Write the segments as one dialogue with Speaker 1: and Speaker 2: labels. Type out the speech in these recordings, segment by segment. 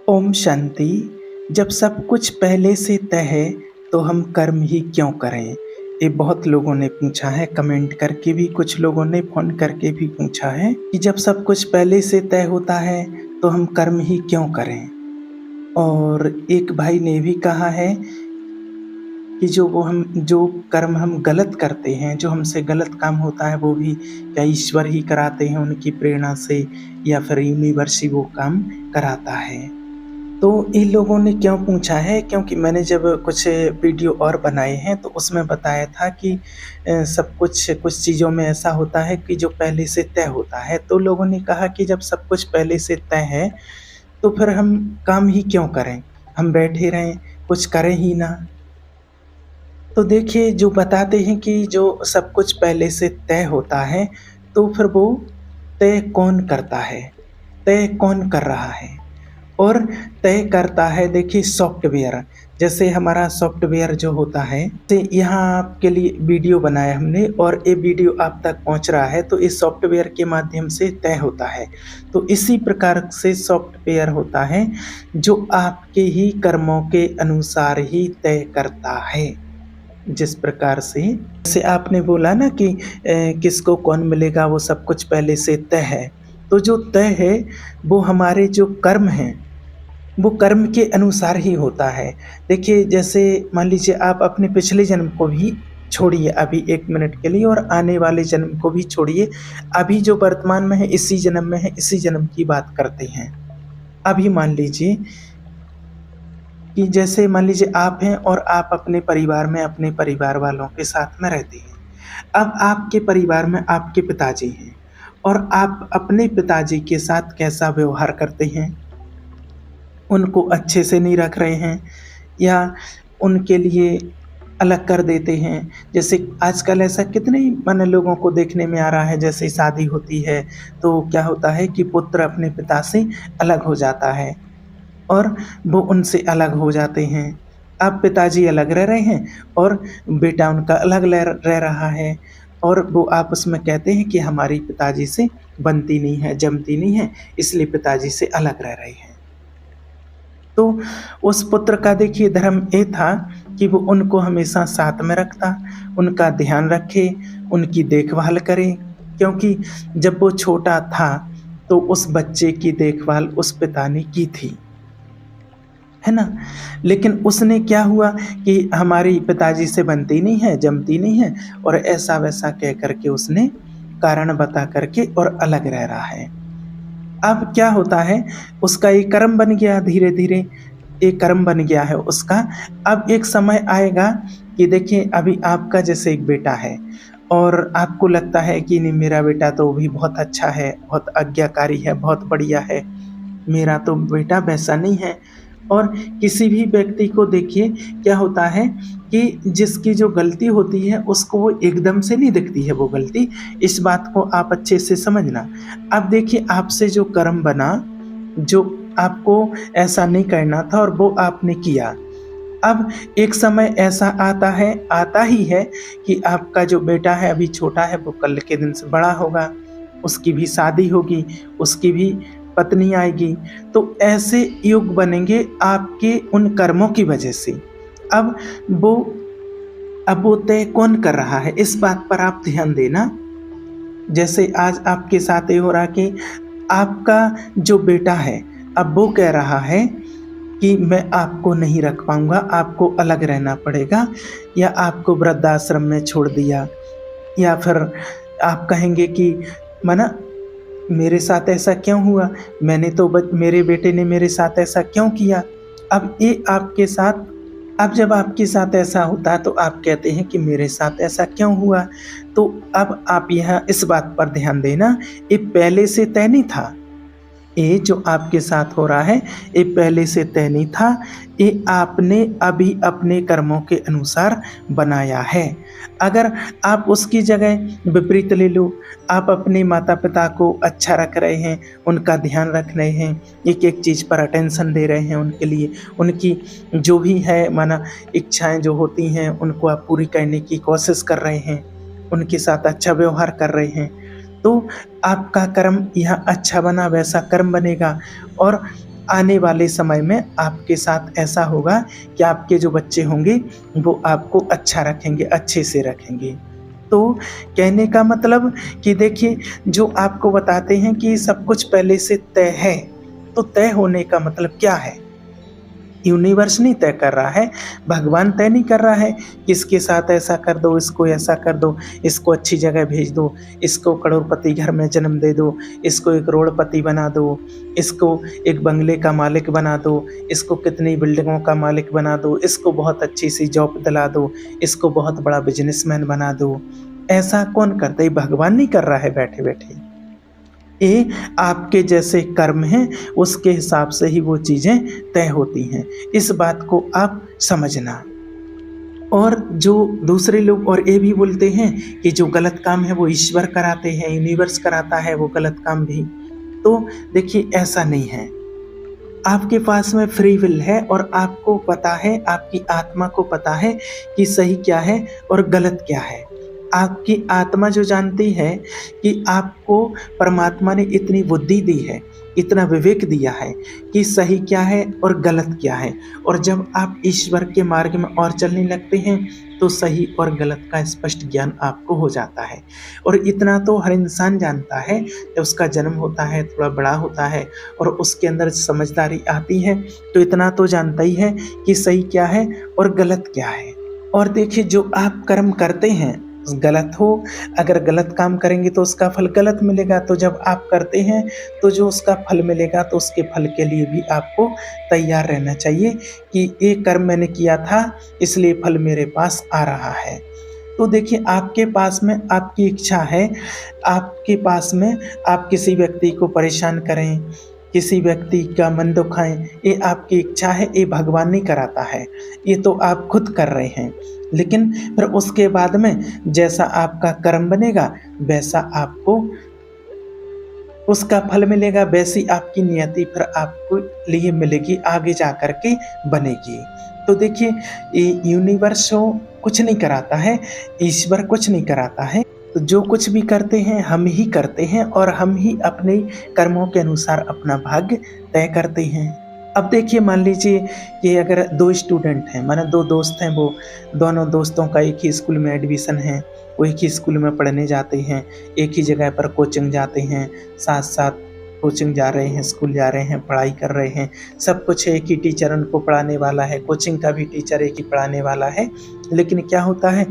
Speaker 1: ओम शांति। जब सब कुछ पहले से तय है तो हम कर्म ही क्यों करें? ये बहुत लोगों ने पूछा है, कमेंट करके भी, कुछ लोगों ने फ़ोन करके भी पूछा है कि जब सब कुछ पहले से तय होता है तो हम कर्म ही क्यों करें? और एक भाई ने भी कहा है कि जो कर्म हम गलत करते हैं, जो हमसे गलत काम होता है वो भी क्या ईश्वर ही कराते हैं उनकी प्रेरणा से, या फिर यूनिवर्स ही वो काम कराता है? तो इन लोगों ने क्यों पूछा है, क्योंकि मैंने जब कुछ वीडियो और बनाए हैं तो उसमें बताया था कि सब कुछ चीज़ों में ऐसा होता है कि जो पहले से तय होता है। तो लोगों ने कहा कि जब सब कुछ पहले से तय है तो फिर हम काम ही क्यों करें? हम बैठे रहें, कुछ करें ही ना। तो देखिए, जो बताते हैं कि जो सब कुछ पहले से तय होता है तो फिर वो तय कौन करता है? तय कौन कर रहा है? और तय करता है, देखिए, सॉफ्टवेयर। जैसे हमारा सॉफ्टवेयर जो होता है, तो यहाँ आपके लिए वीडियो बनाया हमने और ये वीडियो आप तक पहुँच रहा है तो इस सॉफ्टवेयर के माध्यम से तय होता है। तो इसी प्रकार से सॉफ्टवेयर होता है जो आपके ही कर्मों के अनुसार ही तय करता है। जिस प्रकार से, जैसे आपने बोला ना कि किसको कौन मिलेगा, वो सब कुछ पहले से तय है। तो जो तय है वो हमारे जो कर्म हैं, वो कर्म के अनुसार ही होता है। देखिए, जैसे मान लीजिए आप अपने पिछले जन्म को भी छोड़िए अभी 1 मिनट के लिए, और आने वाले जन्म को भी छोड़िए। अभी जो वर्तमान में है, इसी जन्म में है, इसी जन्म की बात करते हैं। अभी मान लीजिए कि जैसे मान लीजिए आप हैं और आप अपने परिवार में अपने परिवार वालों के साथ में रहते हैं। अब आपके परिवार में आपके पिताजी हैं और आप अपने पिताजी के साथ कैसा व्यवहार करते हैं? उनको अच्छे से नहीं रख रहे हैं या उनके लिए अलग कर देते हैं। जैसे आजकल ऐसा कितने ही माने लोगों को देखने में आ रहा है, जैसे शादी होती है तो क्या होता है कि पुत्र अपने पिता से अलग हो जाता है और वो उनसे अलग हो जाते हैं। अब पिताजी अलग रह रहे हैं और बेटा उनका अलग रह रहा है, और वो आपस में कहते हैं कि हमारी पिताजी से बनती नहीं है, जमती नहीं है, इसलिए पिताजी से अलग रह रहे हैं। तो उस पुत्र का देखिए धर्म ये था कि वो उनको हमेशा साथ में रखता, उनका ध्यान रखे, उनकी देखभाल करे, क्योंकि जब वो छोटा था तो उस बच्चे की देखभाल उस पिता ने की थी, है ना? लेकिन उसने क्या हुआ कि हमारी पिताजी से बनती नहीं है, जमती नहीं है, और ऐसा-वैसा कह कर के उसने कारण बता कर के और अलग रह रहा है। अब क्या होता है, उसका ये कर्म बन गया, धीरे-धीरे एक कर्म बन गया है उसका। अब एक समय आएगा कि देखिए, अभी आपका जैसे एक बेटा है और आपको लगता है कि नहीं, मेरा बेटा तो भी बहुत अच्छा है, बहुत आज्ञाकारी है, बहुत बढ़िया है, मेरा तो बेटा वैसा नहीं है। और किसी भी व्यक्ति को देखिए, क्या होता है कि जिसकी जो गलती होती है उसको वो एकदम से नहीं दिखती है वो गलती, इस बात को आप अच्छे से समझना। अब देखिए, आपसे जो कर्म बना, जो आपको ऐसा नहीं करना था और वो आपने किया। अब एक समय ऐसा आता ही है कि आपका जो बेटा है अभी छोटा है, वो कल के दिन से बड़ा होगा, उसकी भी शादी होगी, उसकी भी पत्नी आएगी। तो ऐसे युग बनेंगे आपके उन कर्मों की वजह से। अब वो अब वो तय कौन कर रहा है, इस बात पर आप ध्यान देना। जैसे आज आपके साथ ये हो रहा कि आपका जो बेटा है, अब वो कह रहा है कि मैं आपको नहीं रख पाऊँगा, आपको अलग रहना पड़ेगा, या आपको वृद्धाश्रम में छोड़ दिया, या फिर आप कहेंगे कि मना मेरे साथ ऐसा क्यों हुआ? मैंने तो मेरे बेटे ने मेरे साथ ऐसा क्यों किया? अब ये आपके साथ अब जब आपके साथ ऐसा होता है तो आप कहते हैं कि मेरे साथ ऐसा क्यों हुआ? तो अब आप यहाँ इस बात पर ध्यान देना, ये पहले से तय नहीं था। ये जो आपके साथ हो रहा है, ये पहले से तय नहीं था, ये आपने अभी अपने कर्मों के अनुसार बनाया है। अगर आप उसकी जगह विपरीत ले लो, आप अपने माता-पिता को अच्छा रख रहे हैं, उनका ध्यान रख रहे हैं, एक-एक चीज़ पर अटेंशन दे रहे हैं उनके लिए, उनकी जो भी है माना इच्छाएँ जो होती हैं, उनको आप पूरी करने की कोशिश कर रहे हैं, उनके साथ अच्छा व्यवहार कर रहे हैं, तो आपका कर्म यहाँ अच्छा बना, वैसा कर्म बनेगा। और आने वाले समय में आपके साथ ऐसा होगा कि आपके जो बच्चे होंगे वो आपको अच्छा रखेंगे, अच्छे से रखेंगे। तो कहने का मतलब कि देखिए, जो आपको बताते हैं कि सब कुछ पहले से तय है, तो तय होने का मतलब क्या है? यूनिवर्स नहीं तय कर रहा है, भगवान तय नहीं कर रहा है कि इसके साथ ऐसा कर दो, इसको ऐसा कर दो, इसको अच्छी जगह भेज दो, इसको करोड़पति घर में जन्म दे दो, इसको एक करोड़पति बना दो, इसको एक बंगले का मालिक बना दो, इसको कितनी बिल्डिंगों का मालिक बना दो, इसको बहुत अच्छी सी जॉब दिला दो, इसको बहुत बड़ा बिजनेसमैन बना दो। ऐसा कौन करता है? भगवान नहीं कर रहा है बैठे-बैठे। ये आपके जैसे कर्म हैं, उसके हिसाब से ही वो चीज़ें तय होती हैं। इस बात को आप समझना। और जो दूसरे लोग और ये भी बोलते हैं कि जो गलत काम है वो ईश्वर कराते हैं, यूनिवर्स कराता है वो गलत काम भी। तो देखिए, ऐसा नहीं है। आपके पास में फ्री विल है और आपको पता है, आपकी आत्मा को पता है कि सही क्या है और गलत क्या है। आपकी आत्मा जो जानती है कि आपको परमात्मा ने इतनी बुद्धि दी है, इतना विवेक दिया है कि सही क्या है और गलत क्या है। और जब आप ईश्वर के मार्ग में और चलने लगते हैं तो सही और गलत का स्पष्ट ज्ञान आपको हो जाता है। और इतना तो हर इंसान जानता है, जब उसका जन्म होता है, थोड़ा बड़ा होता है और उसके अंदर समझदारी आती है, तो इतना तो जानता ही है कि सही क्या है और गलत क्या है। और देखिए, जो आप कर्म करते हैं गलत हो, अगर गलत काम करेंगे तो उसका फल गलत मिलेगा। तो जब आप करते हैं तो जो उसका फल मिलेगा, तो उसके फल के लिए भी आपको तैयार रहना चाहिए कि ये कर्म मैंने किया था, इसलिए फल मेरे पास आ रहा है। तो देखिए, आपके पास में आपकी इच्छा है, आपके पास में आप किसी व्यक्ति को परेशान करें, किसी व्यक्ति का मन दुखाएँ, ये आपकी इच्छा है, ये भगवान नहीं कराता है, ये तो आप खुद कर रहे हैं। लेकिन फिर उसके बाद में जैसा आपका कर्म बनेगा, वैसा आपको उसका फल मिलेगा, वैसी आपकी नियति फिर आपको लिए मिलेगी, आगे जा कर के बनेगी। तो देखिए, ये यूनिवर्स कुछ नहीं कराता है, ईश्वर कुछ नहीं कराता है। तो जो कुछ भी करते हैं हम ही करते हैं और हम ही अपने कर्मों के अनुसार अपना भाग्य तय करते हैं। अब देखिए, मान लीजिए कि अगर 2 स्टूडेंट हैं, माने 2 दोस्त हैं, वो दोनों दोस्तों का एक ही स्कूल में एडमिशन है, वो एक ही स्कूल में पढ़ने जाते हैं, एक ही जगह पर कोचिंग जाते हैं, साथ-साथ कोचिंग जा रहे हैं, स्कूल जा रहे हैं, पढ़ाई कर रहे हैं, सब कुछ एक ही टीचर उनको पढ़ाने वाला है, कोचिंग का भी टीचर एक ही पढ़ाने वाला है। लेकिन क्या होता है,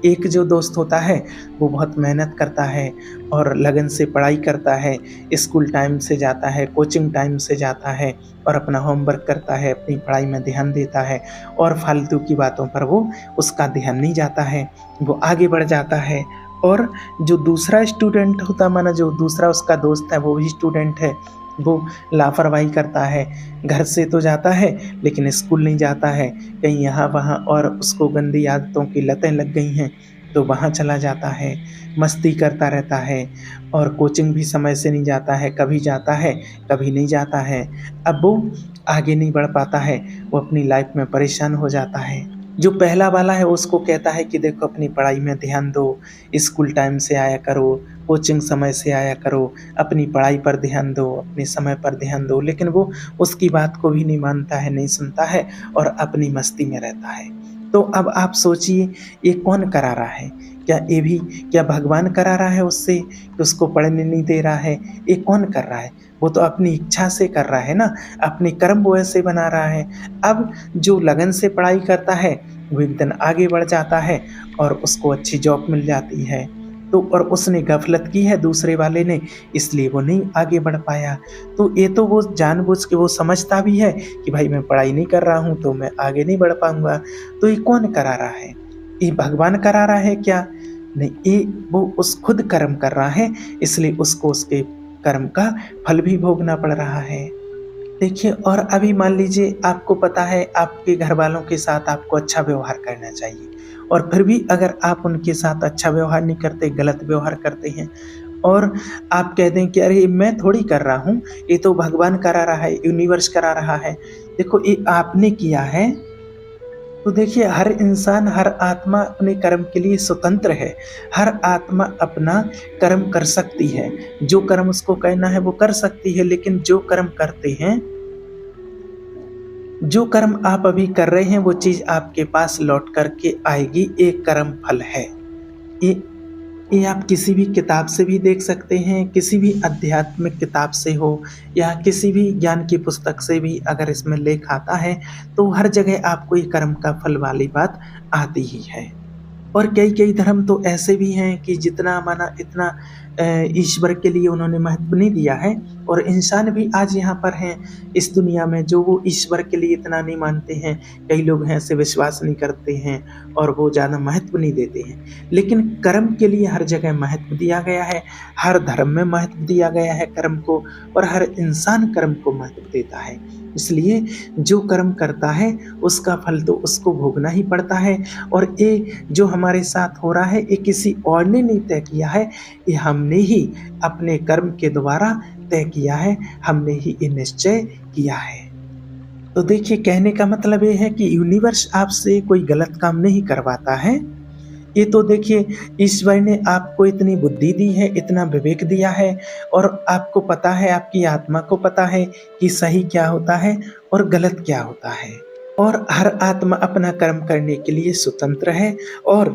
Speaker 1: एक जो दोस्त होता है वो बहुत मेहनत करता है और लगन से पढ़ाई करता है, स्कूल टाइम से जाता है, कोचिंग टाइम से जाता है और अपना होमवर्क करता है, अपनी पढ़ाई में ध्यान देता है और फालतू की बातों पर वो उसका ध्यान नहीं जाता है, वो आगे बढ़ जाता है। और जो दूसरा स्टूडेंट होता, माना जो दूसरा उसका दोस्त है, वो भी स्टूडेंट है, वो लापरवाही करता है, घर से तो जाता है लेकिन स्कूल नहीं जाता है, कहीं यहाँ वहाँ, और उसको गंदी आदतों की लतें लग गई हैं तो वहाँ चला जाता है, मस्ती करता रहता है और कोचिंग भी समय से नहीं जाता है, कभी जाता है कभी नहीं जाता है। अब वो आगे नहीं बढ़ पाता है, वो अपनी लाइफ में परेशान हो जाता है। जो पहला वाला है उसको कहता है कि देखो, अपनी पढ़ाई में ध्यान दो, स्कूल टाइम से आया करो, कोचिंग समय से आया करो, अपनी पढ़ाई पर ध्यान दो, अपने समय पर ध्यान दो, लेकिन वो उसकी बात को भी नहीं मानता है, नहीं सुनता है और अपनी मस्ती में रहता है। तो अब आप सोचिए, ये कौन करा रहा है? क्या भगवान करा रहा है उससे कि उसको पढ़ने नहीं दे रहा है? ये कौन कर रहा है? वो तो अपनी इच्छा से कर रहा है ना, अपने कर्म वो ऐसे बना रहा है। अब जो लगन से पढ़ाई करता है वो एक दिन आगे बढ़ जाता है और उसको अच्छी जॉब मिल जाती है। तो और उसने गफलत की है दूसरे वाले ने, इसलिए वो नहीं आगे बढ़ पाया। तो ये तो वो जानबूझ के वो समझता भी है कि भाई मैं पढ़ाई नहीं कर रहा हूँ तो मैं आगे नहीं बढ़ पाऊँगा। तो ये कौन करा रहा है? ये भगवान करा रहा है क्या? नहीं, ये वो उस खुद कर्म कर रहा है, इसलिए उसको उसके कर्म का फल भी भोगना पड़ रहा है। देखिए, और अभी मान लीजिए आपको पता है आपके घर वालों के साथ आपको अच्छा व्यवहार करना चाहिए और फिर भी अगर आप उनके साथ अच्छा व्यवहार नहीं करते, गलत व्यवहार करते हैं और आप कह दें कि अरे मैं थोड़ी कर रहा हूँ, ये तो भगवान करा रहा है, यूनिवर्स करा रहा है, देखो ये आपने किया है। तो देखिए, हर इंसान, हर आत्मा अपने कर्म के लिए स्वतंत्र है। हर आत्मा अपना कर्म कर सकती है, जो कर्म उसको करना है वो कर सकती है, लेकिन जो कर्म करते हैं जो कर्म आप अभी कर रहे हैं वो चीज़ आपके पास लौट कर के आएगी, एक कर्म फल है। ये ये आप किसी भी किताब से भी देख सकते हैं, किसी भी आध्यात्मिक किताब से हो या किसी भी ज्ञान की पुस्तक से भी अगर इसमें लेख आता है, तो हर जगह आपको ये कर्म का फल वाली बात आती ही है। और कई-कई धर्म तो ऐसे भी हैं कि जितना माना इतना ईश्वर के लिए उन्होंने महत्व नहीं दिया है, और इंसान भी आज यहाँ पर हैं इस दुनिया में जो वो ईश्वर के लिए इतना नहीं मानते हैं। कई लोग हैं ऐसे विश्वास नहीं करते हैं और वो ज़्यादा महत्व नहीं देते हैं। लेकिन कर्म के लिए हर जगह महत्व दिया गया है, हर धर्म में महत्व दिया गया है कर्म को, और हर इंसान कर्म को महत्व देता है। इसलिए जो कर्म करता है उसका फल तो उसको भोगना ही पड़ता है। और ये जो हमारे साथ हो रहा है ये किसी और ने नहीं तय किया है, ये हमने ही अपने कर्म के द्वारा तय किया है, हमने ही ये निश्चय किया है। तो देखिए, कहने का मतलब ये है कि यूनिवर्स आपसे कोई गलत काम नहीं करवाता है। ये तो देखिए, ईश्वर ने आपको इतनी बुद्धि दी है, इतना विवेक दिया है, और आपको पता है, आपकी आत्मा को पता है कि सही क्या होता है और गलत क्या होता है। और हर आत्मा अपना कर्म करने के लिए स्वतंत्र है, और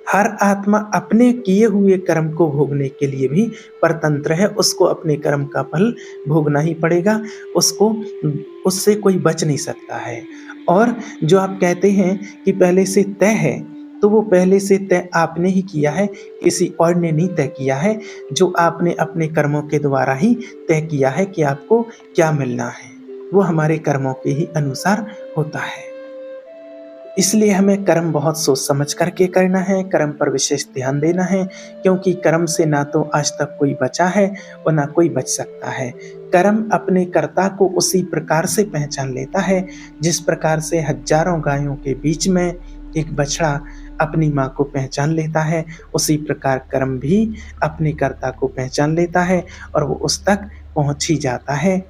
Speaker 1: हर आत्मा अपने किए हुए कर्म को भोगने के लिए भी परतंत्र है। उसको अपने कर्म का फल भोगना ही पड़ेगा, उसको उससे कोई बच नहीं सकता है। और जो आप कहते हैं कि पहले से तय है, तो वो पहले से तय आपने ही किया है, किसी और ने नहीं तय किया है। जो आपने अपने कर्मों के द्वारा ही तय किया है कि आपको क्या मिलना है, वो हमारे कर्मों के ही अनुसार होता है। इसलिए हमें कर्म बहुत सोच समझ करके करना है, कर्म पर विशेष ध्यान देना है, क्योंकि कर्म से ना तो आज तक कोई बचा है और ना कोई बच सकता है। कर्म अपने कर्ता को उसी प्रकार से पहचान लेता है जिस प्रकार से हजारों गायों के बीच में एक बछड़ा अपनी माँ को पहचान लेता है, उसी प्रकार कर्म भी अपने कर्ता को पहचान लेता है और वो उस तक पहुँच ही जाता है।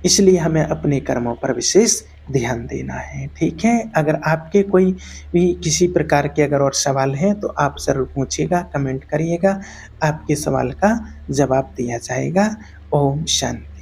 Speaker 1: इसलिए हमें अपने कर्मों पर विशेष ध्यान देना है। ठीक है? अगर आपके कोई भी किसी प्रकार के अगर और सवाल हैं तो आप ज़रूर पूछिएगा, कमेंट करिएगा, आपके सवाल का जवाब दिया जाएगा। ओम शांति।